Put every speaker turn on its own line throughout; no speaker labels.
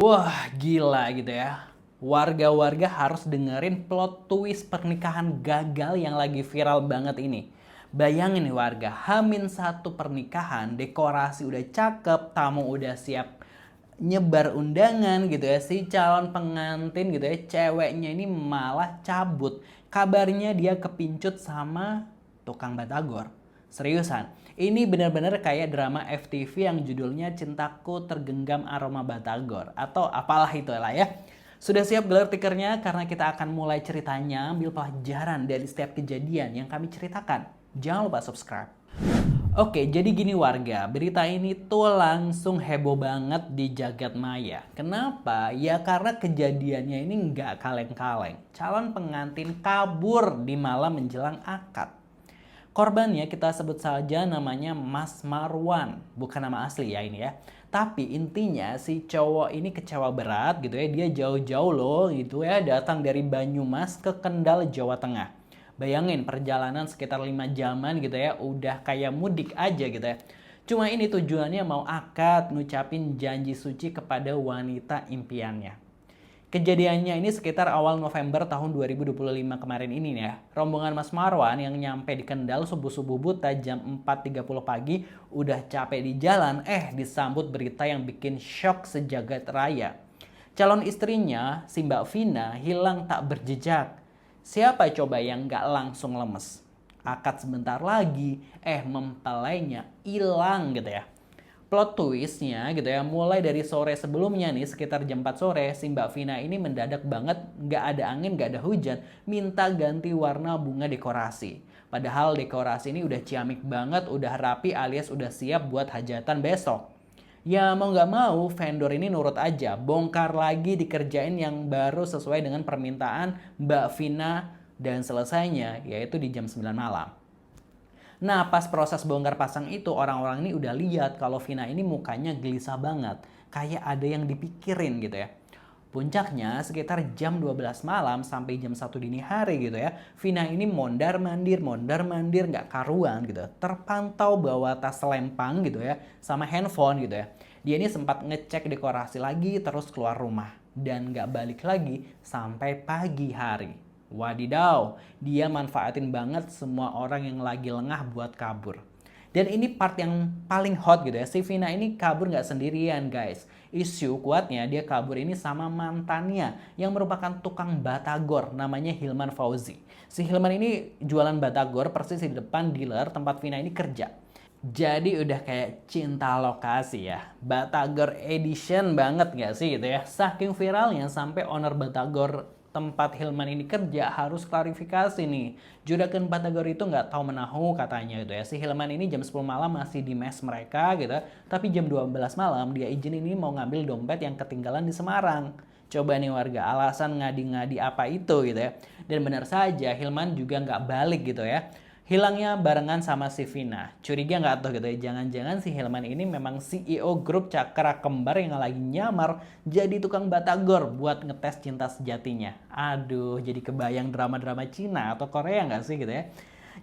Wah, gila gitu ya. Warga-warga harus dengerin plot twist pernikahan gagal yang lagi viral banget ini. Bayangin nih warga, H-1 pernikahan, dekorasi udah cakep, tamu udah siap nyebar undangan gitu ya. Si calon pengantin gitu ya, ceweknya ini malah cabut. Kabarnya dia kepincut sama tukang batagor. Seriusan, ini benar-benar kayak drama FTV yang judulnya Cintaku Tergenggam Aroma Batagor atau apalah itulah ya. Sudah siap gelar tikernya karena kita akan mulai ceritanya, ambil pelajaran dari setiap kejadian yang kami ceritakan. Jangan lupa subscribe. Oke, jadi gini warga, berita ini tuh langsung heboh banget di jagat maya. Kenapa? Ya karena kejadiannya ini nggak kaleng-kaleng. Calon pengantin kabur di malam menjelang akad. Korbannya kita sebut saja namanya Mas Marwan, bukan nama asli ya ini ya. Tapi intinya si cowok ini kecewa berat gitu ya, dia jauh-jauh loh gitu ya, datang dari Banyumas ke Kendal, Jawa Tengah. Bayangin perjalanan sekitar 5 jaman gitu ya, udah kayak mudik aja gitu ya. Cuma ini tujuannya mau akad, ngucapin janji suci kepada wanita impiannya. Kejadiannya ini sekitar awal November tahun 2025 kemarin ini ya. Rombongan Mas Marwan yang nyampe di Kendal subuh-subuh buta jam 4.30 pagi udah capek di jalan, disambut berita yang bikin shock sejagat raya. Calon istrinya, si Mbak Vina, hilang tak berjejak. Siapa coba yang gak langsung lemes? Akad sebentar lagi, mempelainya hilang gitu ya. Plot twistnya gitu ya, mulai dari sore sebelumnya nih, sekitar jam 4 sore, si Mbak Vina ini mendadak banget, nggak ada angin, nggak ada hujan, minta ganti warna bunga dekorasi. Padahal dekorasi ini udah ciamik banget, udah rapi alias udah siap buat hajatan besok. Ya mau nggak mau, vendor ini nurut aja, bongkar lagi dikerjain yang baru sesuai dengan permintaan Mbak Vina dan selesainya yaitu di jam 9 malam. Nah, pas proses bongkar pasang itu, orang-orang ini udah lihat kalau Vina ini mukanya gelisah banget. Kayak ada yang dipikirin gitu ya. Puncaknya sekitar jam 12 malam sampai jam 1 dini hari gitu ya. Vina ini mondar-mandir nggak karuan gitu. Terpantau bawa tas selempang gitu ya, sama handphone gitu ya. Dia ini sempat ngecek dekorasi lagi terus keluar rumah. Dan nggak balik lagi sampai pagi hari. Wadidaw, dia manfaatin banget semua orang yang lagi lengah buat kabur. Dan ini part yang paling hot gitu ya. Si Vina ini kabur nggak sendirian guys. Isu kuatnya dia kabur ini sama mantannya yang merupakan tukang batagor namanya Hilman Fauzi. Si Hilman ini jualan batagor persis di depan dealer tempat Vina ini kerja. Jadi udah kayak cinta lokasi ya. Batagor edition banget gak sih gitu ya. Saking viralnya sampai owner Batagor tempat Hilman ini kerja harus klarifikasi nih. Juragan Batagor itu nggak tahu menahu katanya gitu ya. Si Hilman ini jam 10 malam masih di mes mereka gitu. Tapi jam 12 malam dia izin ini mau ngambil dompet yang ketinggalan di Semarang. Coba nih warga, alasan ngadi-ngadi apa itu gitu ya. Dan benar saja Hilman juga nggak balik gitu ya. Hilangnya barengan sama si Vina. Curiga nggak tuh gitu ya, jangan-jangan si Hilman ini memang CEO grup Cakra Kembar yang lagi nyamar jadi tukang batagor buat ngetes cinta sejatinya. Aduh, jadi kebayang drama-drama Cina atau Korea nggak sih gitu ya.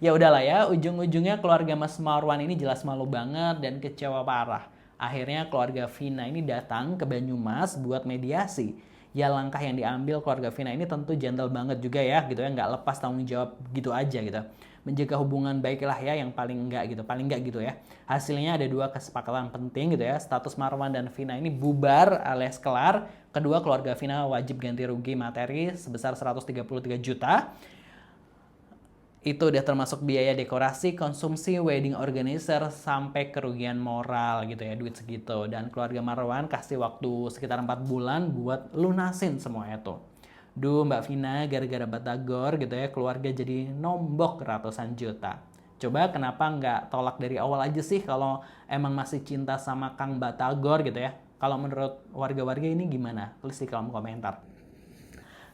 Ya udahlah ya, ujung-ujungnya keluarga Mas Marwan ini jelas malu banget dan kecewa parah. Akhirnya keluarga Vina ini datang ke Banyumas buat mediasi. Ya langkah yang diambil keluarga Vina ini tentu gentle banget juga ya gitu ya, nggak lepas tanggung jawab gitu aja gitu. Menjaga hubungan baiklah ya yang paling enggak gitu ya. Hasilnya ada 2 kesepakatan penting gitu ya. Status Marwan dan Vina ini bubar alias kelar. Kedua, keluarga Vina wajib ganti rugi materi sebesar 133 juta. Itu udah termasuk biaya dekorasi, konsumsi, wedding organizer, sampai kerugian moral gitu ya, duit segitu. Dan keluarga Marwan kasih waktu sekitar 4 bulan buat lunasin semua itu. Duh Mbak Vina, gara-gara batagor gitu ya, keluarga jadi nombok ratusan juta. Coba kenapa nggak tolak dari awal aja sih kalau emang masih cinta sama Kang Batagor gitu ya. Kalau menurut warga-warga ini gimana? Tulis di kolom komentar.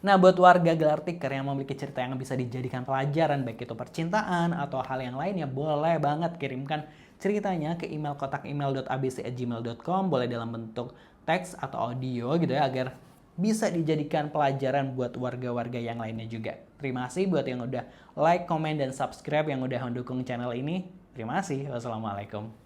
Nah, buat warga Gelar Tiker yang memiliki cerita yang bisa dijadikan pelajaran, baik itu percintaan atau hal yang lainnya, boleh banget kirimkan ceritanya ke email kotak email.abc@gmail.com, boleh dalam bentuk teks atau audio gitu ya, agar bisa dijadikan pelajaran buat warga-warga yang lainnya juga. Terima kasih buat yang udah like, komen, dan subscribe, yang udah mendukung channel ini. Terima kasih. Wassalamualaikum.